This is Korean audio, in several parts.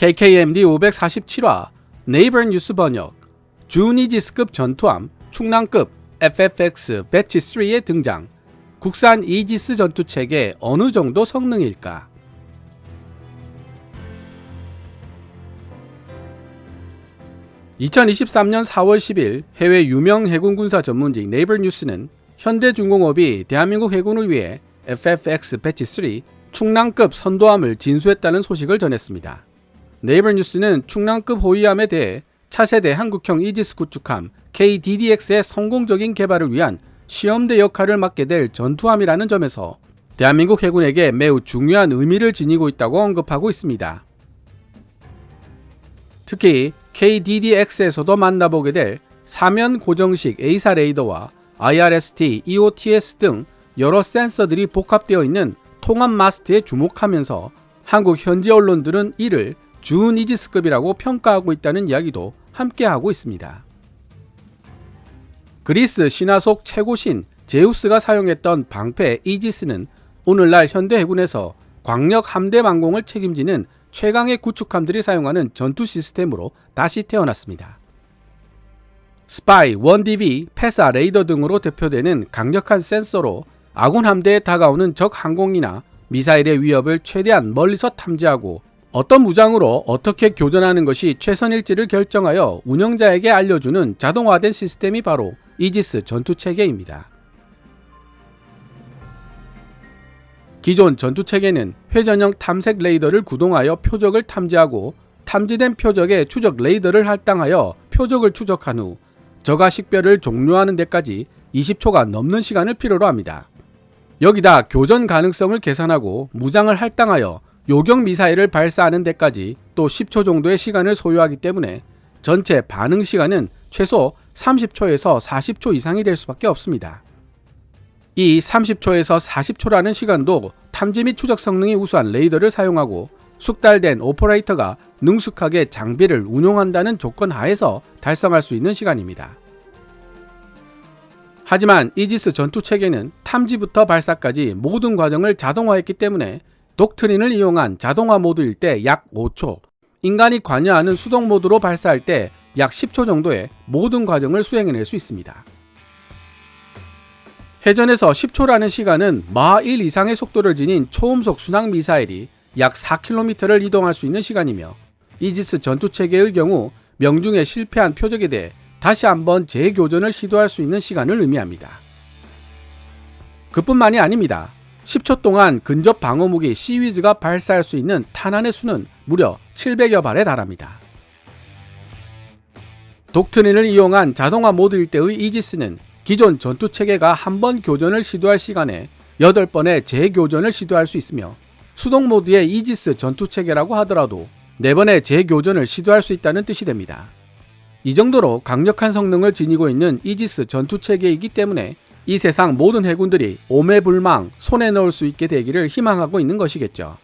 KKMD 547화 네이버 뉴스 번역 준 이지스급 전투함 충남급 FFX 배치 3의 등장. 국산 이지스 전투체계 어느 정도 성능일까? (2023년 4월 10일) 해외 유명 해군 군사 전문지 네이버 뉴스는 현대중공업이 대한민국 해군을 위해 FFX 배치 3 충남급 선도함을 진수했다는 소식을 전했습니다. 네이버 뉴스는 충남급 호위함에 대해 차세대 한국형 이지스 구축함 KDDX의 성공적인 개발을 위한 시험대 역할을 맡게 될 전투함이라는 점에서 대한민국 해군에게 매우 중요한 의미를 지니고 있다고 언급하고 있습니다. 특히 KDDX에서도 만나보게 될 사면 고정식 A사 레이더와 IRST, EOTS 등 여러 센서들이 복합되어 있는 통합 마스트에 주목하면서 한국 현지 언론들은 이를 준 이지스급이라고 평가하고 있다는 이야기도 함께하고 있습니다. 그리스 신화 속 최고신 제우스가 사용했던 방패 이지스는 오늘날 현대 해군에서 광역 함대 망공을 책임지는 최강의 구축함들이 사용하는 전투 시스템으로 다시 태어났습니다. 스파이, 1DV, 패사, 레이더 등으로 대표되는 강력한 센서로 아군 함대에 다가오는 적 항공기나 미사일의 위협을 최대한 멀리서 탐지하고 어떤 무장으로 어떻게 교전하는 것이 최선일지를 결정하여 운영자에게 알려주는 자동화된 시스템이 바로 이지스 전투체계입니다. 기존 전투체계는 회전형 탐색 레이더를 구동하여 표적을 탐지하고 탐지된 표적에 추적 레이더를 할당하여 표적을 추적한 후 적과 식별을 종료하는 데까지 20초가 넘는 시간을 필요로 합니다. 여기다 교전 가능성을 계산하고 무장을 할당하여 요격 미사일을 발사하는 데까지 또 10초 정도의 시간을 소요하기 때문에 전체 반응 시간은 최소 30초에서 40초 이상이 될 수밖에 없습니다. 이 30초에서 40초라는 시간도 탐지 및 추적 성능이 우수한 레이더를 사용하고 숙달된 오퍼레이터가 능숙하게 장비를 운용한다는 조건 하에서 달성할 수 있는 시간입니다. 하지만 이지스 전투체계는 탐지부터 발사까지 모든 과정을 자동화했기 때문에 독트린을 이용한 자동화 모드일 때 약 5초, 인간이 관여하는 수동 모드로 발사할 때 약 10초 정도의 모든 과정을 수행해낼 수 있습니다. 해전에서 10초라는 시간은 마하 1 이상의 속도를 지닌 초음속 순항 미사일이 약 4km를 이동할 수 있는 시간이며 이지스 전투체계의 경우 명중에 실패한 표적에 대해 다시 한번 재교전을 시도할 수 있는 시간을 의미합니다. 그뿐만이 아닙니다. 10초 동안 근접 방어무기 시위즈가 발사할 수 있는 탄환의 수는 무려 700여 발에 달합니다. 독트린을 이용한 자동화 모드일 때의 이지스는 기존 전투체계가 한 번 교전을 시도할 시간에 8번의 재교전을 시도할 수 있으며 수동 모드의 이지스 전투체계라고 하더라도 4번의 재교전을 시도할 수 있다는 뜻이 됩니다. 이 정도로 강력한 성능을 지니고 있는 이지스 전투체계이기 때문에 이 세상 모든 해군들이 오매불망 손에 넣을 수 있게 되기를 희망하고 있는 것이겠죠.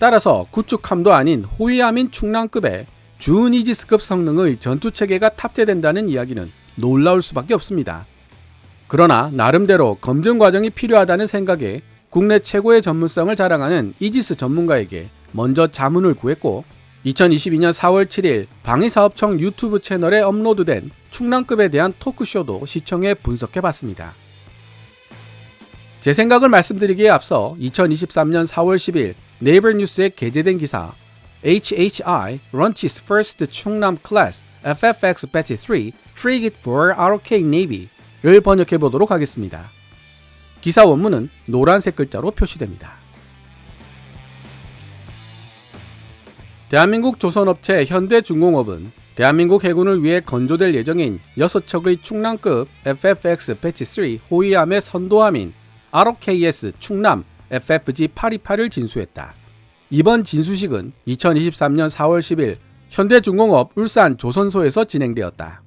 따라서 구축함도 아닌 호위함인 충남급의 준 이지스급 성능의 전투체계가 탑재된다는 이야기는 놀라울 수밖에 없습니다. 그러나 나름대로 검증 과정이 필요하다는 생각에 국내 최고의 전문성을 자랑하는 이지스 전문가에게 먼저 자문을 구했고 2022년 4월 7일 방위사업청 유튜브 채널에 업로드된 충남급에 대한 토크쇼도 시청해 분석해봤습니다. 제 생각을 말씀드리기에 앞서 2023년 4월 10일 네이버 뉴스에 게재된 기사 HHI launches first 충남 class FFX Batch 3 frigate for ROK Navy를 번역해보도록 하겠습니다. 기사 원문은 노란색 글자로 표시됩니다. 대한민국 조선업체 현대중공업은 대한민국 해군을 위해 건조될 예정인 6척의 충남급 FFX 배치 3 호위함의 선도함인 ROKS 충남 FFG-828을 진수했다. 이번 진수식은 2023년 4월 10일 현대중공업 울산 조선소에서 진행되었다.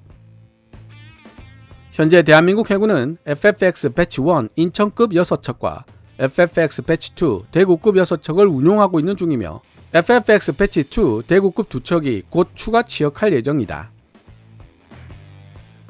현재 대한민국 해군은 FFX 배치 1 인천급 6척과 FFX 배치 2 대구급 6척을 운용하고 있는 중이며 FFX 배치 2 대구급 2척이 곧 추가 취역할 예정이다.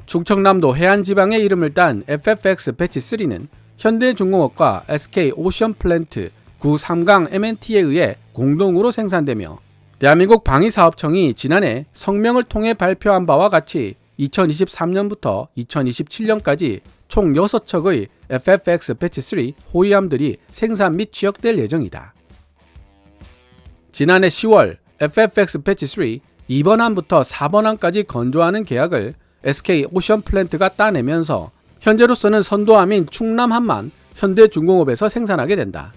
충청남도 해안지방의 이름을 딴 FFX 배치 3는 현대중공업과 SK 오션플랜트 93강 MNT에 의해 공동으로 생산되며 대한민국 방위사업청이 지난해 성명을 통해 발표한 바와 같이 2023년부터 2027년까지 총 6척의 FFX 배치 3 호위함들이 생산 및 취역될 예정이다. 지난해 10월 FFX 배치 3 2번함부터 4번함까지 건조하는 계약을 SK 오션 플랜트가 따내면서 현재로서는 선도함인 충남함만 현대중공업에서 생산하게 된다.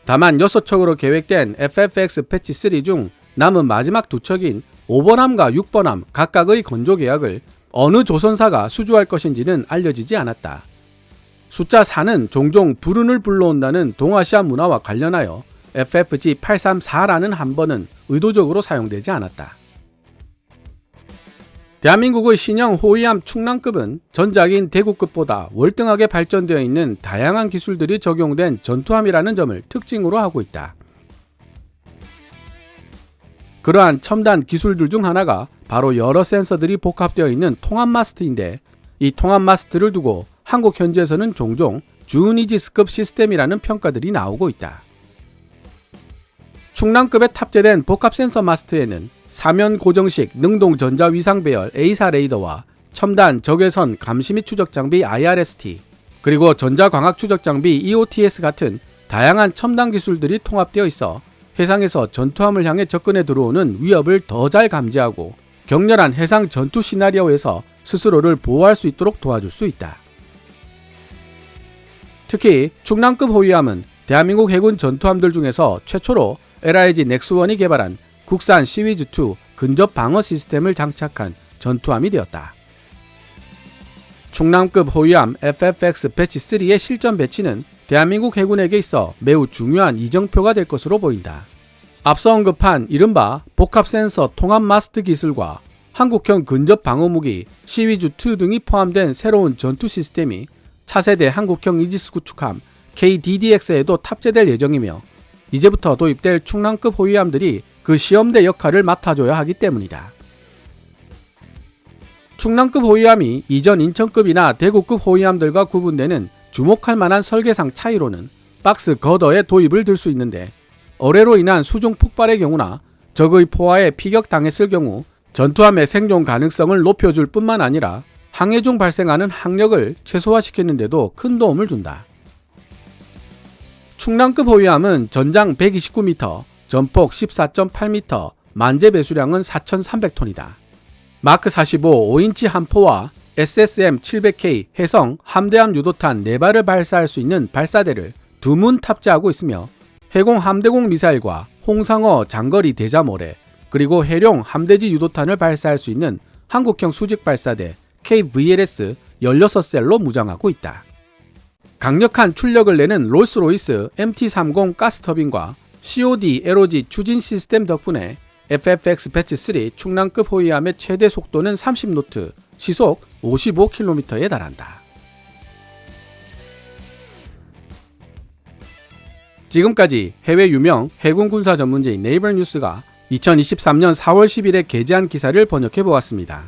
다만 6척으로 계획된 FFX 배치 3 중 남은 마지막 2척인 5번함과 6번함 각각의 건조 계약을 어느 조선사가 수주할 것인지는 알려지지 않았다. 숫자 4는 종종 불운을 불러온다는 동아시아 문화와 관련하여 FFG-834라는 함번은 의도적으로 사용되지 않았다. 대한민국의 신형 호위함 충남급은 전작인 대구급보다 월등하게 발전되어 있는 다양한 기술들이 적용된 전투함이라는 점을 특징으로 하고 있다. 그러한 첨단 기술들 중 하나가 바로 여러 센서들이 복합되어 있는 통합 마스트인데, 이 통합 마스트를 두고 한국 현지에서는 종종 준 이지스급 시스템이라는 평가들이 나오고 있다. 충남급에 탑재된 복합 센서 마스트에는 사면 고정식 능동 전자 위상 배열 A사 레이더와 첨단 적외선 감시 및 추적 장비 IRST, 그리고 전자 광학 추적 장비 EOTS 같은 다양한 첨단 기술들이 통합되어 있어 해상에서 전투함을 향해 접근해 들어오는 위협을 더 잘 감지하고 격렬한 해상 전투 시나리오에서 스스로를 보호할 수 있도록 도와줄 수 있다. 특히 충남급 호위함은 대한민국 해군 전투함들 중에서 최초로 LIG 넥스1이 개발한 국산 시위즈2 근접 방어 시스템을 장착한 전투함이 되었다. 충남급 호위함 FFX 배치 3의 실전 배치는 대한민국 해군에게 있어 매우 중요한 이정표가 될 것으로 보인다. 앞서 언급한 이른바 복합 센서 통합 마스트 기술과 한국형 근접 방어무기 시위즈2 등이 포함된 새로운 전투 시스템이 차세대 한국형 이지스 구축함 KDDX에도 탑재될 예정이며, 이제부터 도입될 충남급 호위함들이 그 시험대 역할을 맡아줘야 하기 때문이다. 충남급 호위함이 이전 인천급이나 대구급 호위함들과 구분되는 주목할 만한 설계상 차이로는 박스 거더에 도입을 들 수 있는데, 어뢰로 인한 수중 폭발의 경우나 적의 포화에 피격당했을 경우 전투함의 생존 가능성을 높여줄 뿐만 아니라 항해 중 발생하는 항력을 최소화시키는 데도 큰 도움을 준다. 충남급 호위함은 전장 129m, 전폭 14.8m, 만재 배수량은 4,300톤이다. 마크 45 5인치 함포와 SSM 700K 해성 함대함 유도탄 4발을 발사할 수 있는 발사대를 2문 탑재하고 있으며, 해공 함대공 미사일과 홍상어 장거리 대잠오래, 그리고 해룡 함대지 유도탄을 발사할 수 있는 한국형 수직 발사대 KVLS 16셀로 무장하고 있다. 강력한 출력을 내는 롤스로이스 MT30 가스터빈과 COD LOG 추진 시스템 덕분에 FFX 배치 3 충남급 호위함의 최대 속도는 30노트, 시속 55km에 달한다. 지금까지 해외 유명 해군 군사 전문지인 네이버 뉴스가 2023년 4월 10일에 게재한 기사를 번역해 보았습니다.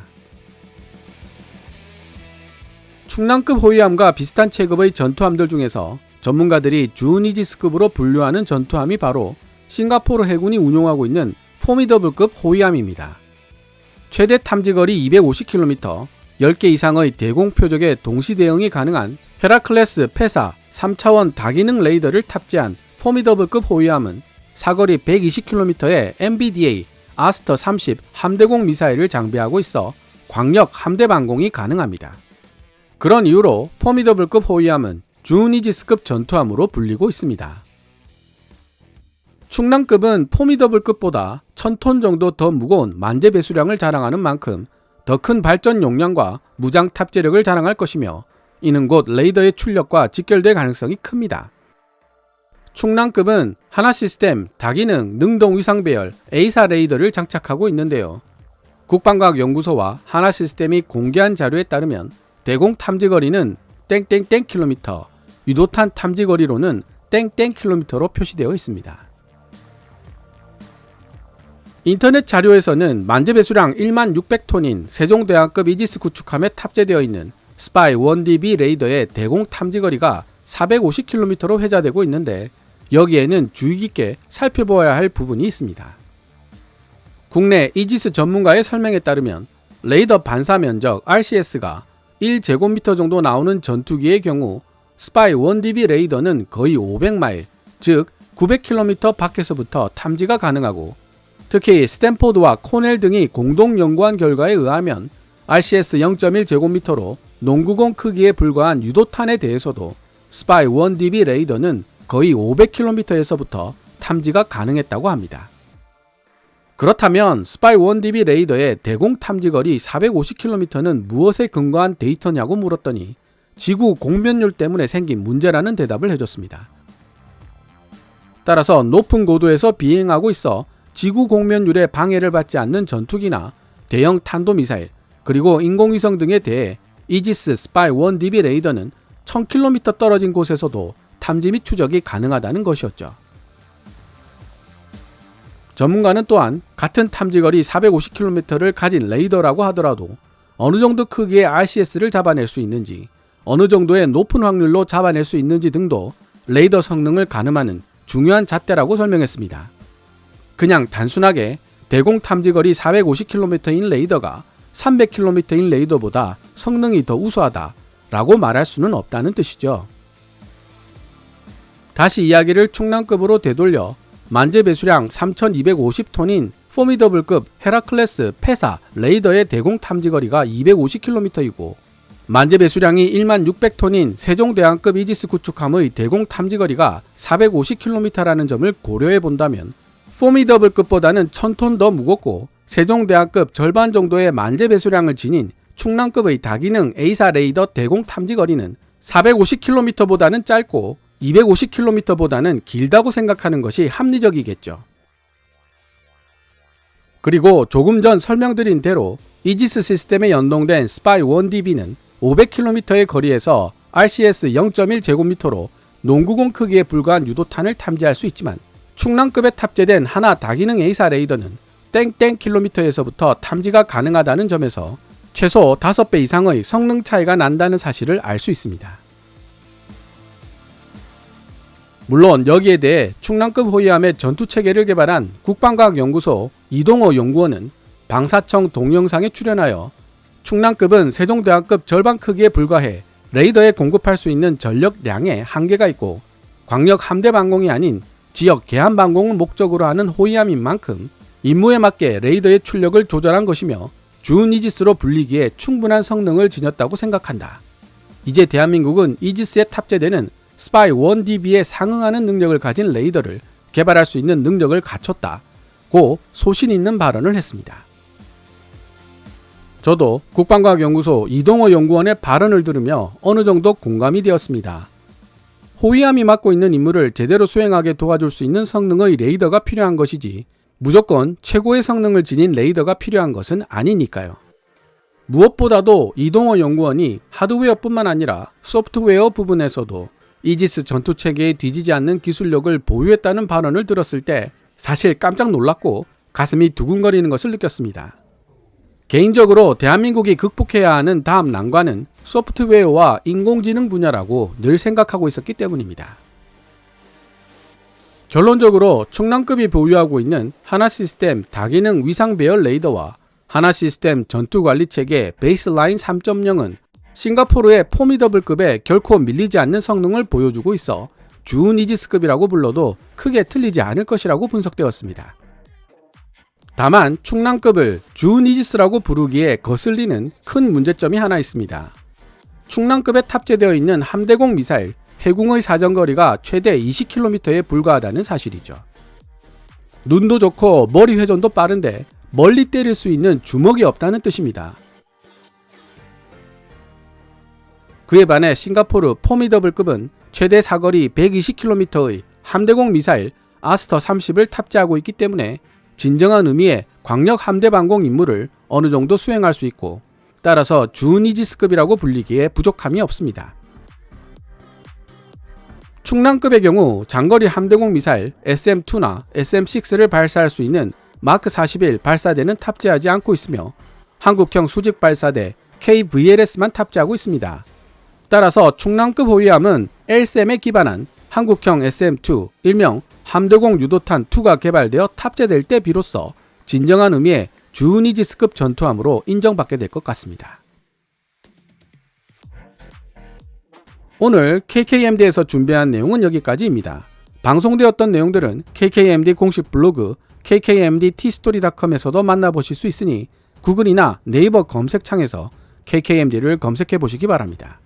충남급 호위함과 비슷한 체급의 전투함들 중에서 전문가들이 준 이지스급으로 분류하는 전투함이 바로 싱가포르 해군이 운용하고 있는 포미더블급 호위함입니다. 최대 탐지거리 250km, 10개 이상의 대공 표적에 동시 대응이 가능한 헤라클레스 폐사 3차원 다기능 레이더를 탑재한 포미더블급 호위함은 사거리 120km의 MBDA 아스터 30 함대공 미사일을 장비하고 있어 광역 함대 방공이 가능합니다. 그런 이유로 포미더블급 호위함은 준 이지스급 전투함으로 불리고 있습니다. 충남급은 포미더블급보다 1000톤 정도 더 무거운 만재 배수량을 자랑하는 만큼 더 큰 발전 용량과 무장 탑재력을 자랑할 것이며, 이는 곧 레이더의 출력과 직결될 가능성이 큽니다. 충남급은 하나시스템 다기능 능동 위상 배열 A사 레이더를 장착하고 있는데요. 국방과학연구소와 하나시스템이 공개한 자료에 따르면 대공 탐지거리는 땡땡땡 킬로미터, 유도탄 탐지거리로는 땡땡 킬로미터로 표시되어 있습니다. 인터넷 자료에서는 만재 배수량 16,600톤인 세종대왕급 이지스 구축함에 탑재되어 있는 스파이 1DB 레이더의 대공 탐지거리가 450km로 회자되고 있는데, 여기에는 주의 깊게 살펴보아야 할 부분이 있습니다. 국내 이지스 전문가의 설명에 따르면 레이더 반사 면적 RCS가 1제곱미터 정도 나오는 전투기의 경우 스파이 1DB 레이더는 거의 500마일, 즉 900km 밖에서부터 탐지가 가능하고, 특히 스탠포드와 코넬 등이 공동 연구한 결과에 의하면 RCS 0.1제곱미터로 농구공 크기에 불과한 유도탄에 대해서도 스파이 1DB 레이더는 거의 500km에서부터 탐지가 가능했다고 합니다. 그렇다면 스파이 1DB 레이더의 대공 탐지거리 450km는 무엇에 근거한 데이터냐고 물었더니 지구 공변율 때문에 생긴 문제라는 대답을 해줬습니다. 따라서 높은 고도에서 비행하고 있어 지구 공변율에 방해를 받지 않는 전투기나 대형 탄도미사일, 그리고 인공위성 등에 대해 이지스 스파이 1DB 레이더는 1000km 떨어진 곳에서도 탐지 및 추적이 가능하다는 것이었죠. 전문가는 또한 같은 탐지거리 450km를 가진 레이더라고 하더라도 어느 정도 크기의 RCS를 잡아낼 수 있는지, 어느 정도의 높은 확률로 잡아낼 수 있는지 등도 레이더 성능을 가늠하는 중요한 잣대라고 설명했습니다. 그냥 단순하게 대공 탐지거리 450km인 레이더가 300km인 레이더보다 성능이 더 우수하다 라고 말할 수는 없다는 뜻이죠. 다시 이야기를 충남급으로 되돌려 만재 배수량 3250톤인 포미더블급 헤라클레스 페사 레이더의 대공 탐지거리가 250km이고, 만재 배수량이 1600톤인 세종대왕급 이지스 구축함의 대공 탐지거리가 450km라는 점을 고려해 본다면 포미더블급보다는 1000톤 더 무겁고 세종대왕급 절반 정도의 만재 배수량을 지닌 충남급의 다기능 A사 레이더 대공 탐지거리는 450km보다는 짧고 250km보다는 길다고 생각하는 것이 합리적이겠죠. 그리고 조금 전 설명드린 대로 이지스 시스템에 연동된 스파이 1DB는 500km의 거리에서 RCS 0.1제곱미터로 농구공 크기에 불과한 유도탄을 탐지할 수 있지만 충남급에 탑재된 하나 다기능 A사 레이더는 땡땡 킬로미터에서부터 탐지가 가능하다는 점에서 최소 5배 이상의 성능 차이가 난다는 사실을 알 수 있습니다. 물론 여기에 대해 충남급 호위함의 전투체계를 개발한 국방과학연구소 이동호 연구원은 방사청 동영상에 출연하여 충남급은 세종대왕급 절반 크기에 불과해 레이더에 공급할 수 있는 전력량에 한계가 있고 광역 함대 방공이 아닌 지역 계함 방공을 목적으로 하는 호위함인 만큼 임무에 맞게 레이더의 출력을 조절한 것이며 준 이지스로 불리기에 충분한 성능을 지녔다고 생각한다. 이제 대한민국은 이지스에 탑재되는 스파이 1DB에 상응하는 능력을 가진 레이더를 개발할 수 있는 능력을 갖췄다고 소신 있는 발언을 했습니다. 저도 국방과학연구소 이동호 연구원의 발언을 들으며 어느 정도 공감이 되었습니다. 호위함이 맡고 있는 임무를 제대로 수행하게 도와줄 수 있는 성능의 레이더가 필요한 것이지 무조건 최고의 성능을 지닌 레이더가 필요한 것은 아니니까요. 무엇보다도 이동호 연구원이 하드웨어뿐만 아니라 소프트웨어 부분에서도 이지스 전투체계에 뒤지지 않는 기술력을 보유했다는 발언을 들었을 때 사실 깜짝 놀랐고 가슴이 두근거리는 것을 느꼈습니다. 개인적으로 대한민국이 극복해야 하는 다음 난관은 소프트웨어와 인공지능 분야라고 늘 생각하고 있었기 때문입니다. 결론적으로 충남급이 보유하고 있는 하나시스템 다기능 위상배열 레이더와 하나시스템 전투관리체계 베이스라인 3.0은 싱가포르의 포미더블급에 결코 밀리지 않는 성능을 보여주고 있어 준 이지스급이라고 불러도 크게 틀리지 않을 것이라고 분석되었습니다. 다만 충남급을 준 이지스라고 부르기에 거슬리는 큰 문제점이 하나 있습니다. 충남급에 탑재되어 있는 함대공 미사일 해궁의 사정거리가 최대 20km에 불과하다는 사실이죠. 눈도 좋고 머리 회전도 빠른데 멀리 때릴 수 있는 주먹이 없다는 뜻입니다. 그에 반해 싱가포르 포미더블급은 최대 사거리 120km의 함대공 미사일 아스터 30을 탑재하고 있기 때문에 진정한 의미의 광역 함대 방공 임무를 어느 정도 수행할 수 있고 따라서 준 이지스급이라고 불리기에 부족함이 없습니다. 충남급의 경우 장거리 함대공 미사일 SM-2나 SM-6를 발사할 수 있는 마크 41 발사대는 탑재하지 않고 있으며 한국형 수직 발사대 KVLS만 탑재하고 있습니다. 따라서 충남급 호위함은 LSM에 기반한 한국형 SM-2, 일명 함대공 유도탄-2가 개발되어 탑재될 때 비로소 진정한 의미의 준 이지스급 전투함으로 인정받게 될 것 같습니다. 오늘 KKMD에서 준비한 내용은 여기까지입니다. 방송되었던 내용들은 KKMD 공식 블로그 kkmdtstory.com에서도 만나보실 수 있으니 구글이나 네이버 검색창에서 KKMD를 검색해 보시기 바랍니다.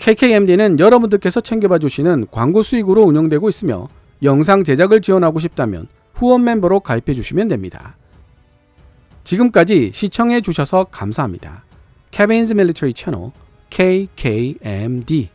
KKMD는 여러분들께서 챙겨봐 주시는 광고 수익으로 운영되고 있으며 영상 제작을 지원하고 싶다면 후원 멤버로 가입해 주시면 됩니다. 지금까지 시청해 주셔서 감사합니다. Kevin's Military Channel KKMD